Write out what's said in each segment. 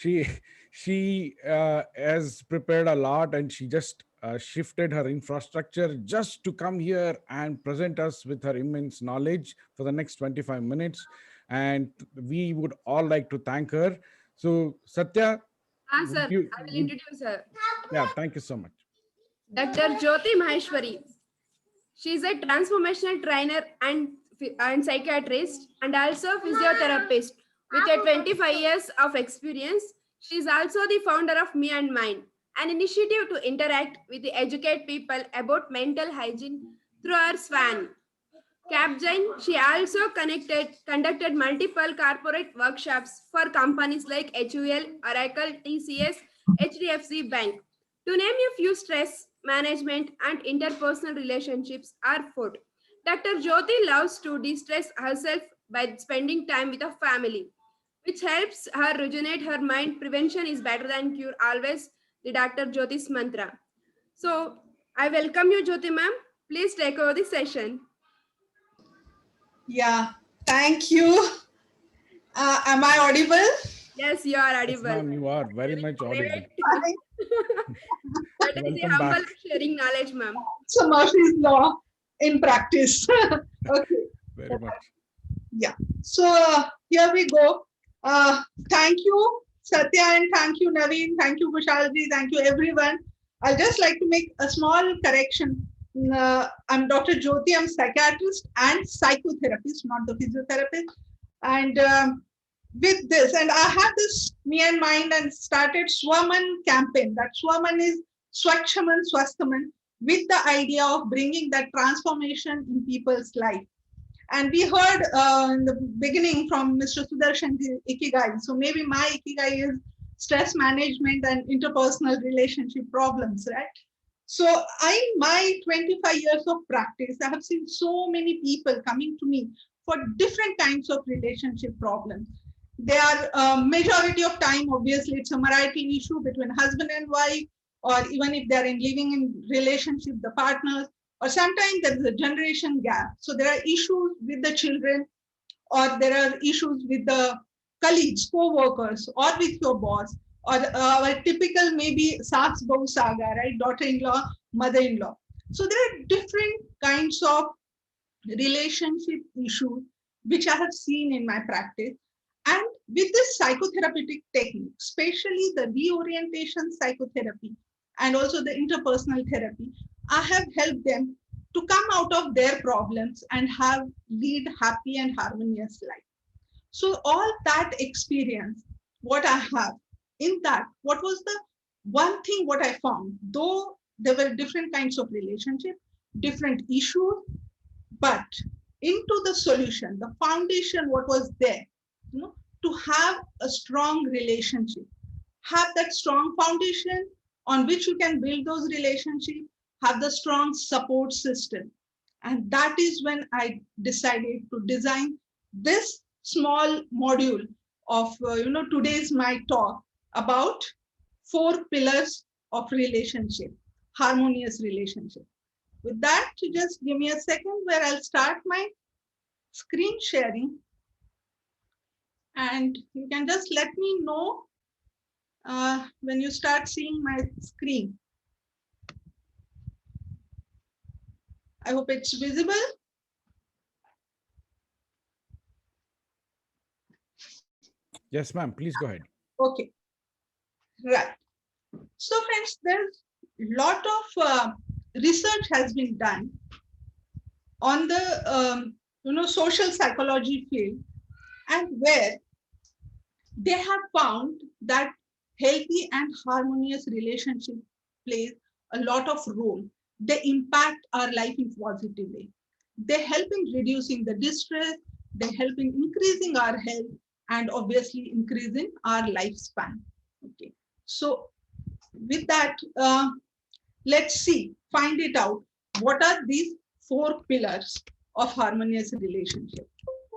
she she has prepared a lot, and she just shifted her infrastructure just to come here and present us with her immense knowledge for the next 25 minutes. And we would all like to thank her. So Satya, Ah, would sir, you I will would introduce her. yeah, thank you so much. Dr. Jyoti Maheshwari. She is a transformational trainer and psychiatrist and also physiotherapist with a 25 years of experience. She is also the founder of Me and Mind, an initiative to interact with the educate people about mental hygiene through her SWAN. Capgemini, she also conducted multiple corporate workshops for companies like HUL, Oracle, TCS, HDFC Bank. To name a few, stress management and interpersonal relationships are food. Dr. Jyoti loves to de-stress herself by spending time with her family, which helps her rejuvenate her mind. Prevention is better than cure, always the Dr. Jyoti's mantra. So, I welcome you, Jyoti ma'am. Please take over the session. Yeah, thank you. Am I audible? Yes, you are Yes, audible. ma'am, you are very Very much audible. great. That is the Welcome humble back. of sharing knowledge, ma'am. So Murphy's law in practice. Okay. Very much. Yeah. So here we go. Thank you, Satya, and thank you, Naveen. Thank you, Kushalji. Thank you, everyone. I'll just like to make a small correction. I'm Dr. Jyoti. I'm psychiatrist and psychotherapist, not the physiotherapist. And with this, and I had this Me and Mind and started Swaman campaign. That Swaman is Swachhaman Swastaman, with the idea of bringing that transformation in people's life. And we heard in the beginning from Mr. Sudarshan Ikigai. So maybe my Ikigai is stress management and interpersonal relationship problems, right? So in my 25 years of practice, I have seen so many people coming to me for different kinds of relationship problems. They are majority of time, obviously, it's a marital issue between husband and wife, or even if they're in living in relationship, the partners, or sometimes there is a generation gap. So there are issues with the children, or there are issues with the colleagues, co-workers, or with your boss, or a typical maybe Saas Bahu saga, right? Daughter-in-law, mother-in-law. So there are different kinds of relationship issues which I have seen in my practice. And with this psychotherapeutic technique, especially the reorientation psychotherapy and also the interpersonal therapy, I have helped them to come out of their problems and have lead happy and harmonious life. So all that experience, what I have in that, what was the one thing what I found, though there were different kinds of relationship, different issues, but into the solution, the foundation, what was there, you know, to have a strong relationship, have that strong foundation on which you can build those relationships, have the strong support system. And that is when I decided to design this small module of today's my talk about 4 pillars of relationship, harmonious relationship. With that, just give me a second where I'll start my screen sharing, and you can just let me know when you start seeing my screen. I hope it's visible. Yes, ma'am, please go ahead. Okay, right. So friends, there's a lot of research has been done on the social psychology field, and where they have found that healthy and harmonious relationship plays a lot of role. They impact our life in positive way. They help in reducing the distress, they help in increasing our health, and obviously increasing our lifespan. Okay, so with that, let's see, find it out. What are these 4 pillars of harmonious relationship?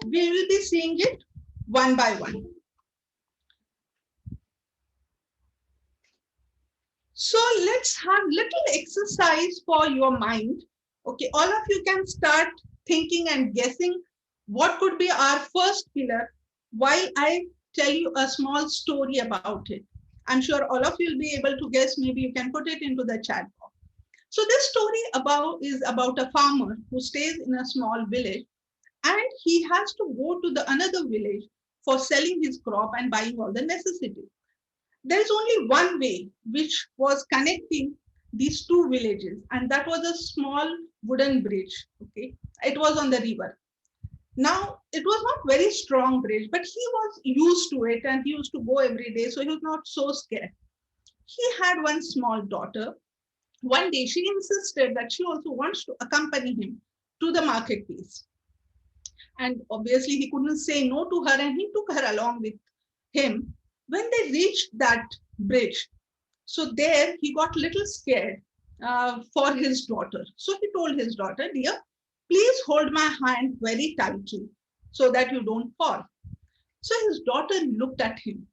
We will be seeing it one by one. So let's have little exercise for your mind. Okay, all of you can start thinking and guessing what could be our first pillar while I tell you a small story about it. I'm sure all of you will be able to guess. Maybe you can put it into the chat box. So this story is about a farmer who stays in a small village, and he has to go to the another village for selling his crop and buying all the necessities. There is only one way which was connecting these two villages, and that was a small wooden bridge. Okay, it was on the river. Now, it was not very strong bridge, but he was used to it and he used to go every day, so he was not so scared. He had one small daughter. One day, she insisted that she also wants to accompany him to the marketplace. And obviously, he couldn't say no to her, and he took her along with him. When they reached that bridge, so there he got a little scared for his daughter. So he told his daughter, "Dear, please hold my hand very tightly so that you don't fall." So his daughter looked at him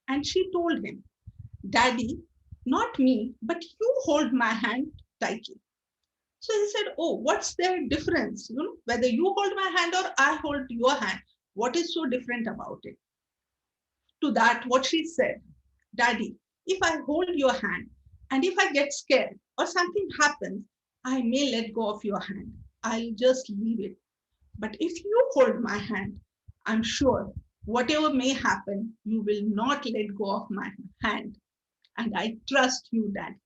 and she told him, "Daddy, not me, but you hold my hand tightly." So he said, "Oh, what's the difference? You know, whether you hold my hand or I hold your hand, what is so different about it?" To that, what she said, "Daddy, if I hold your hand and if I get scared or something happens, I may let go of your hand. I'll just leave it. But if you hold my hand, I'm sure whatever may happen, you will not let go of my hand. And I trust you, Daddy."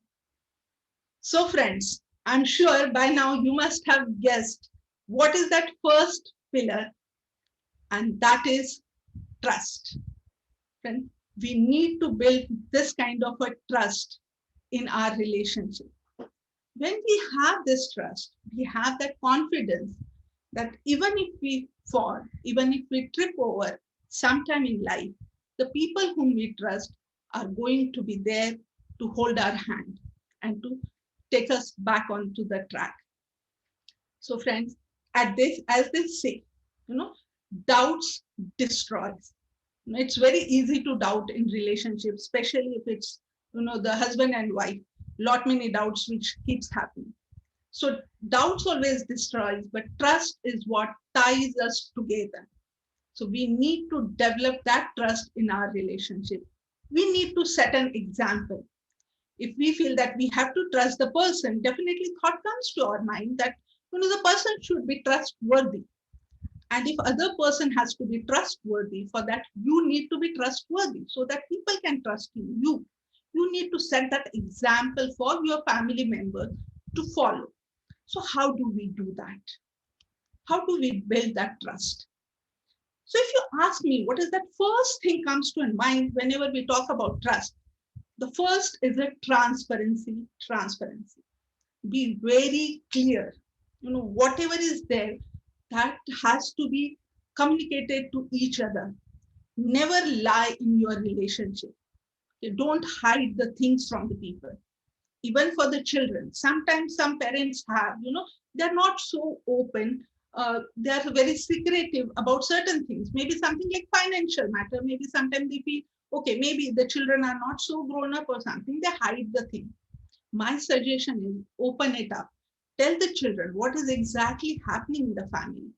So, friends, I'm sure by now you must have guessed what is that first pillar, and that is trust. Friend, we need to build this kind of a trust in our relationship. When we have this trust, we have that confidence that even if we fall, even if we trip over sometime in life, the people whom we trust are going to be there to hold our hand and to take us back onto the track. So, friends, as they say, doubts destroys. It's very easy to doubt in relationships, especially if it's the husband and wife. Lot many doubts which keeps happening. So doubts always destroys, but trust is what ties us together. So we need to develop that trust in our relationship. We need to set an example. If we feel that we have to trust the person, definitely thought comes to our mind that the person should be trustworthy. And if other person has to be trustworthy, for that you need to be trustworthy so that people can trust you. You need to set that example for your family members to follow. So how do we do that? How do we build that trust? So if you ask me, what is that first thing comes to mind whenever we talk about trust? The first is a transparency. Transparency. Be very clear. Whatever is there, that has to be communicated to each other. Never lie in your relationship. You don't hide the things from the people. Even for the children, sometimes some parents have, they're not so open. They're very secretive about certain things. Maybe something like financial matter. Maybe sometimes they feel, okay, maybe the children are not so grown up or something. They hide the thing. My suggestion is open it up. Tell the children what is exactly happening in the family.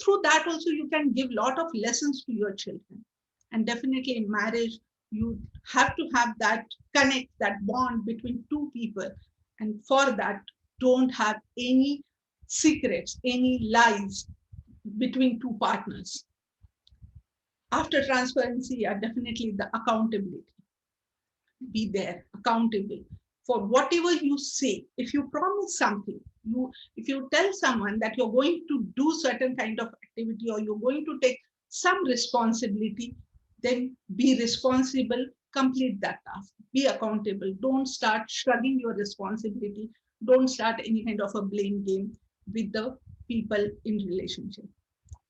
Through that also you can give a lot of lessons to your children. And definitely in marriage, you have to have that connect, that bond between two people. And for that, don't have any secrets, any lies between two partners. After transparency are definitely the accountability. Be there, accountable for whatever you say. If you promise something, if you tell someone that you're going to do certain kind of activity or you're going to take some responsibility, then be responsible, complete that task, be accountable. Don't start shrugging your responsibility. Don't start any kind of a blame game with the people in relationship.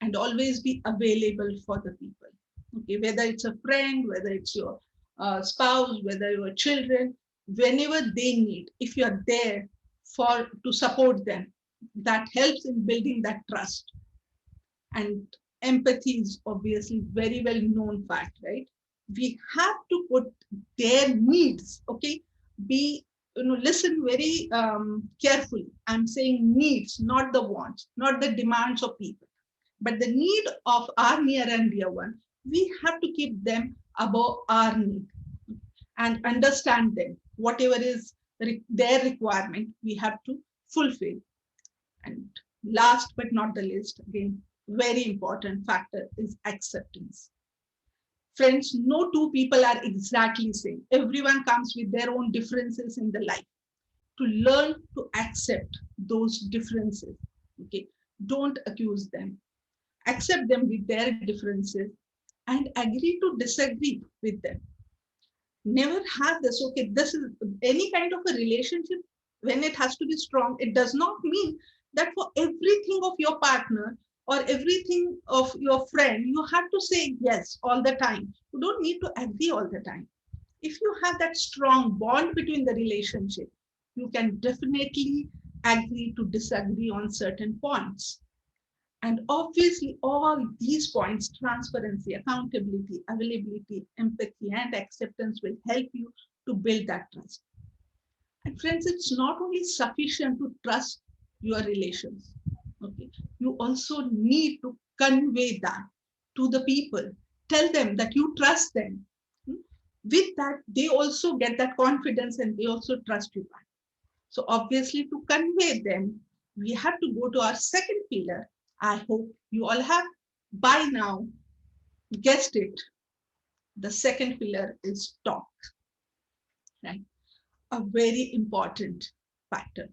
And always be available for the people. Okay, whether it's a friend, whether it's your spouse, whether your children, whenever they need, if you're there to support them, that helps in building that trust. And empathy is obviously very well known fact, right? We have to put their needs, okay? Listen very carefully. I'm saying needs, not the wants, not the demands of people, but the need of our near and dear one. we have to keep them above our need and understand them. Whatever is their requirement, we have to fulfill. And last but not the least, again, very important factor is acceptance. Friends, no two people are exactly same. Everyone comes with their own differences in the life. To learn to accept those differences, okay, don't accuse them, accept them with their differences and agree to disagree with them. Never have this, okay, this is any kind of a relationship. When it has to be strong, it does not mean that for everything of your partner or everything of your friend you have to say yes all the time. You don't need to agree all the time. If you have that strong bond between the relationship, you can definitely agree to disagree on certain points. And obviously, all these points, transparency, accountability, availability, empathy, and acceptance will help you to build that trust. And friends, it's not only sufficient to trust your relations. Okay. You also need to convey that to the people. Tell them that you trust them. Hmm? With that, they also get that confidence and they also trust you back. So obviously, to convey them, we have to go to our second pillar. I hope you all have by now guessed it. The second pillar is talk, right? A very important factor.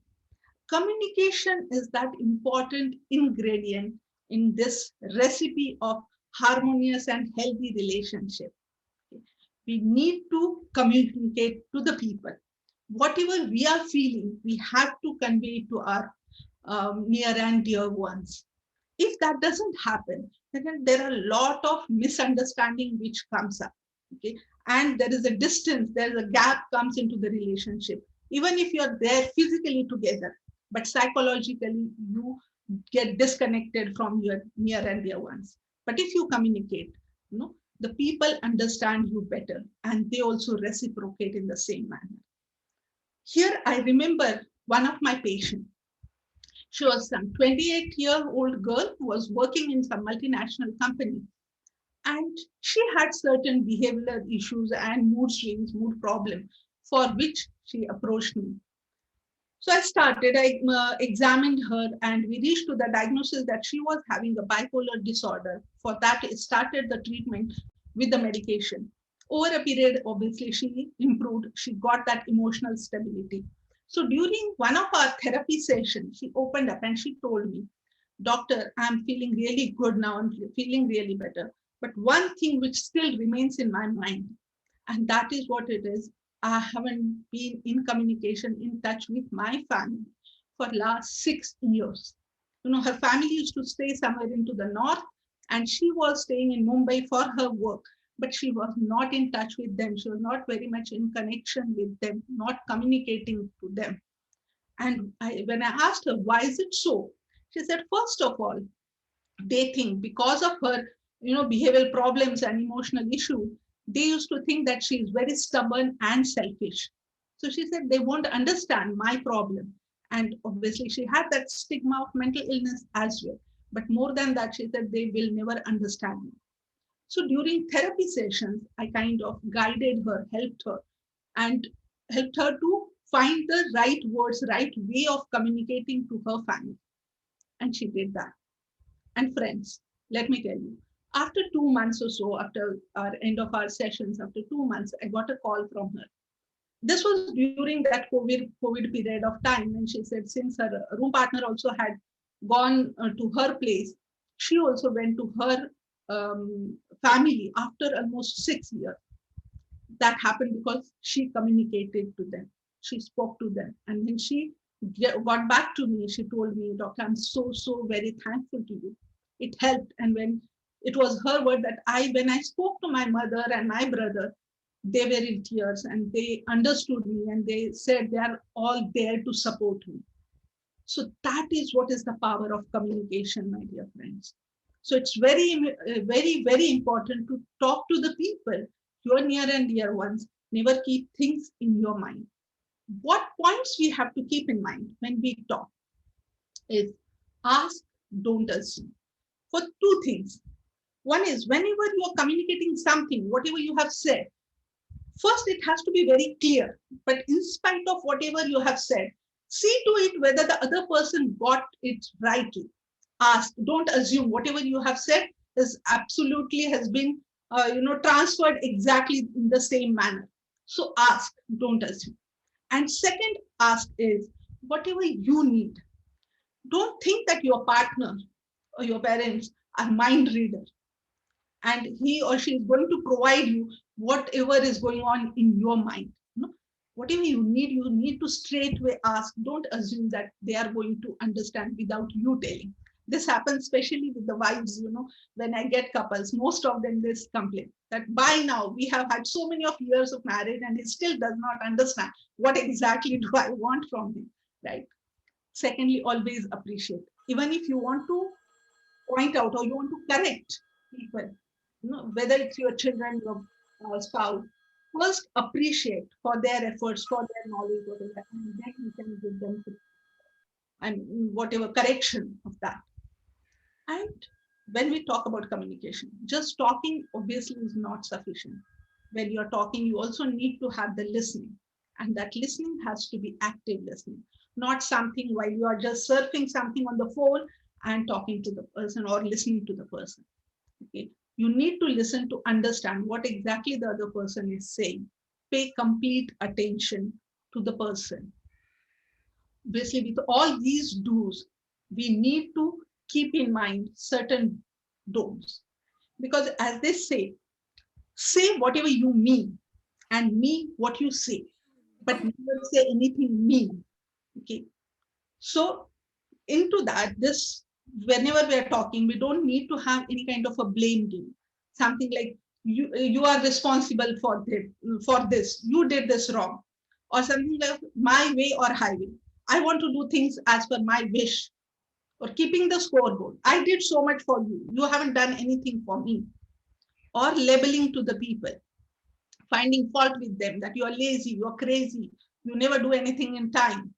Communication is that important ingredient in this recipe of harmonious and healthy relationship. We need to communicate to the people. Whatever we are feeling, we have to convey to our near and dear ones. If that doesn't happen, then there are a lot of misunderstanding which comes up. Okay, and there is a distance, there is a gap comes into the relationship. Even if you're there physically together, but psychologically you get disconnected from your near and dear ones. But if you communicate, you know, the people understand you better and they also reciprocate in the same manner. Here, I remember one of my patients. She was some 28-year-old girl who was working in some multinational company. And she had certain behavioral issues and mood swings, mood problem, for which she approached me. So I examined her and we reached to the diagnosis that she was having a bipolar disorder. For that, it started the treatment with the medication. Over a period, obviously, she improved. She got that emotional stability. So during one of our therapy sessions, she opened up and she told me, Doctor, I'm feeling really good now. I'm feeling really better. But one thing which still remains in my mind, and that is what it is. I haven't been in communication, in touch with my family for last 6 years. You know, her family used to stay somewhere into the north, and she was staying in Mumbai for her work, but she was not in touch with them. She was not very much in connection with them, not communicating to them. And when I asked her, why is it so? She said, first of all, they think because of her, behavioral problems and emotional issues, they used to think that she is very stubborn and selfish. So she said they won't understand my problem. And obviously, she had that stigma of mental illness as well. But more than that, she said they will never understand me. So during therapy sessions, I kind of guided her, and helped her to find the right words, right way of communicating to her family. And she did that. And friends, let me tell you, after 2 months or so, after our end of our sessions, after 2 months, I got a call from her. This was during that COVID period of time. And she said, since her room partner also had gone to her place, she also went to her family after almost 6 years. That happened because she communicated to them. She spoke to them. And when she got back to me, she told me, Doctor, I'm so very thankful to you. It helped. And when it was her word that when I spoke to my mother and my brother, they were in tears and they understood me and they said they are all there to support me. So that is what is the power of communication, my dear friends. So it's very important to talk to the people, your near and dear ones. Never keep things in your mind. What points we have to keep in mind when we talk is ask, don't assume. For two things. One is whenever you are communicating something, whatever you have said, first it has to be very clear. But in spite of whatever you have said, see to it whether the other person got it rightly. Ask, don't assume whatever you have said is absolutely has been transferred exactly in the same manner. So ask, don't assume. And second ask is whatever you need. Don't think that your partner or your parents are mind reader and he or she is going to provide you whatever is going on in your mind. Whatever you need to straightway ask. Don't assume that they are going to understand without you telling. This happens especially with the wives. When I get couples, most of them this complain that by now we have had so many of years of marriage and he still does not understand what exactly do I want from him, right? Secondly, always appreciate. Even if you want to point out or you want to correct people, whether it's your children, your spouse, first appreciate for their efforts, for their knowledge, whatever, and then you can give them and whatever correction of that. And when we talk about communication, just talking obviously is not sufficient. When you're talking, you also need to have the listening. And that listening has to be active listening, not something while you are just surfing something on the phone and talking to the person or listening to the person. Okay. You need to listen to understand what exactly the other person is saying. Pay complete attention to the person. Basically, with all these do's, we need to keep in mind certain don'ts. Because as they say whatever you mean and mean what you say, but never say anything mean. Okay. So into that, this whenever we are talking, we don't need to have any kind of a blame game. Something like you are responsible for this. You did this wrong, or something like my way or highway. I want to do things as per my wish, or keeping the scoreboard. I did so much for you. You haven't done anything for me, or labeling to the people, finding fault with them that you are lazy, you are crazy, you never do anything in time,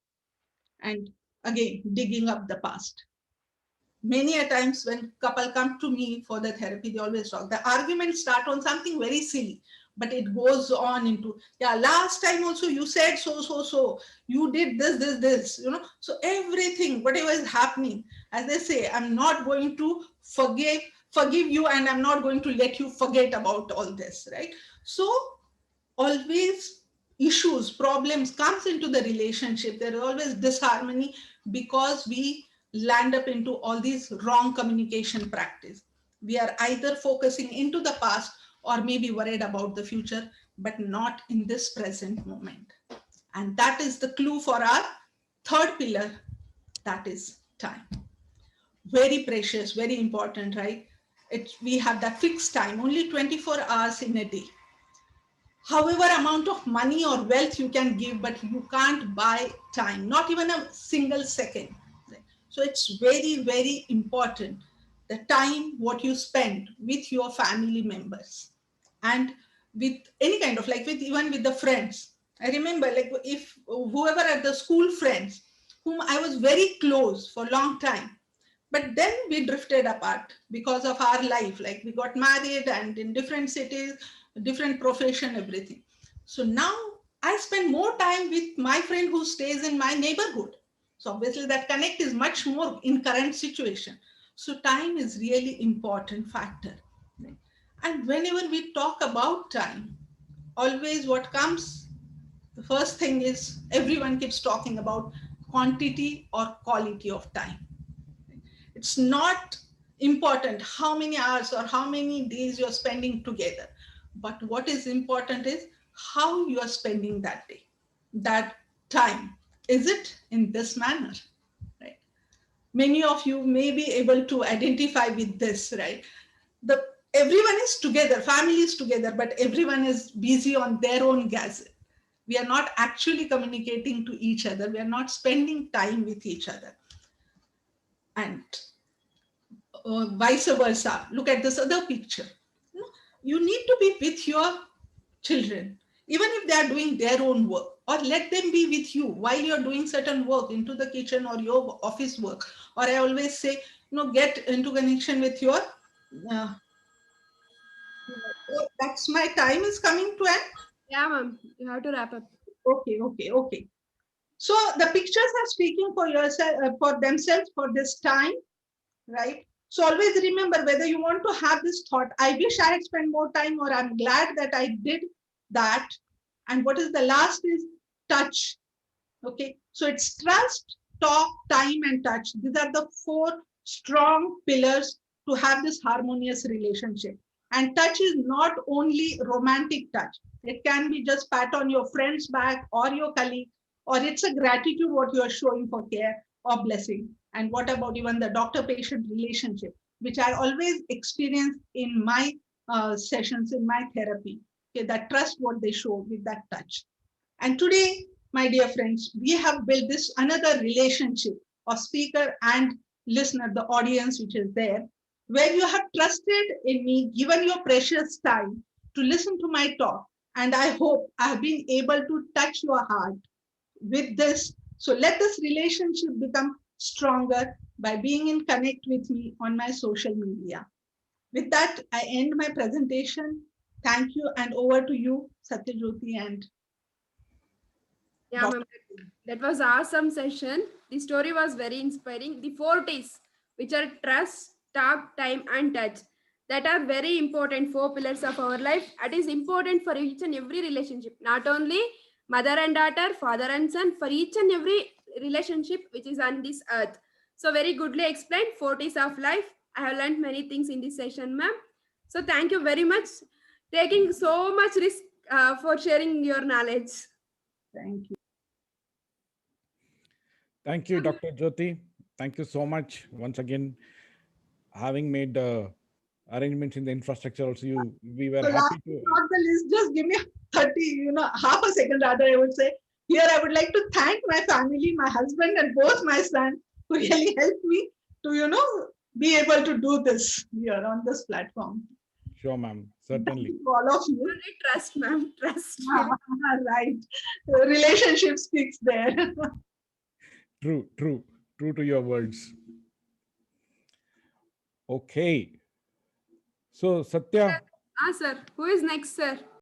and again digging up the past. Many a times when couple come to me for the therapy, they always talk. The arguments start on something very silly, but it goes on into, yeah, last time also you said so, you did this, So everything, whatever is happening, as they say, I'm not going to forgive you, and I'm not going to let you forget about all this, right? So always issues, problems comes into the relationship. There is always disharmony because we land up into all these wrong communication practice. We are either focusing into the past or maybe worried about the future, but not in this present moment. And that is the clue for our third pillar, that is time. Very precious, very important, right? We have that fixed time, only 24 hours in a day. However amount of money or wealth you can give, but you can't buy time, not even a single second. So it's very, very important, the time what you spend with your family members and with any kind of, like with even with the friends. I remember, like, if whoever are the school friends whom I was very close for a long time, but then we drifted apart because of our life, like we got married and in different cities, different profession, everything. So now I spend more time with my friend who stays in my neighborhood. So obviously that connect is much more in current situation. So time is really important factor. And whenever we talk about time, always what comes, the first thing is everyone keeps talking about quantity or quality of time. It's not important how many hours or how many days you're spending together, but what is important is how you are spending that day, that time. Is it in this manner, right? Many of you may be able to identify with this, right? The Everyone is together, family is together, but everyone is busy on their own gadget. We are not actually communicating to each other, we are not spending time with each other. And vice versa. Look at this other picture. You need to be with your children, even if they are doing their own work, or let them be with you while you're doing certain work into the kitchen or your office work. Or I always say, get into connection with your Oh, that's my time is coming to end. Yeah, ma'am. You have to wrap up. Okay. So the pictures are speaking for yourself, for themselves for this time, right? So always remember whether you want to have this thought, I wish I had spent more time, or I'm glad that I did that. And what is the last is touch. Okay. So it's trust, talk, time, and touch. These are the four strong pillars to have this harmonious relationship. And touch is not only romantic touch. It can be just pat on your friend's back or your colleague, or it's a gratitude what you are showing for care or blessing. And what about even the doctor-patient relationship, which I always experience in my sessions, in my therapy. Okay, that trust what they show with that touch. And today, my dear friends, we have built this another relationship of speaker and listener, the audience which is there, where you have trusted in me, given your precious time to listen to my talk. And I hope I have been able to touch your heart with this. So let this relationship become stronger by being in connect with me on my social media. With that, I end my presentation. Thank you, and over to you, Satyajyoti and Yeah, Dr. ma'am. That was awesome session. The story was very inspiring. The four T's, which are trust, talk, time, and touch, that are very important four pillars of our life. It is important for each and every relationship, not only mother and daughter, father and son, for each and every relationship which is on this earth. So very goodly explained. Four T's of life. I have learned many things in this session, ma'am. So thank you very much, taking so much risk for sharing your knowledge. Thank you. Thank you, Dr. Jyoti. Thank you so much once again. Having made arrangements in the infrastructure, also we were So last happy but to. not the least, just give me 30, half a second rather, I would say. Here, I would like to thank my family, my husband, and both my sons who really helped me to, be able to do this here on this platform. Sure, ma'am. Thank Certainly. you to all of you. Only trust, ma'am. Trust. Right. The relationship speaks there. True to your words. Okay. So, Satya, Ah, sir. Who is next, sir?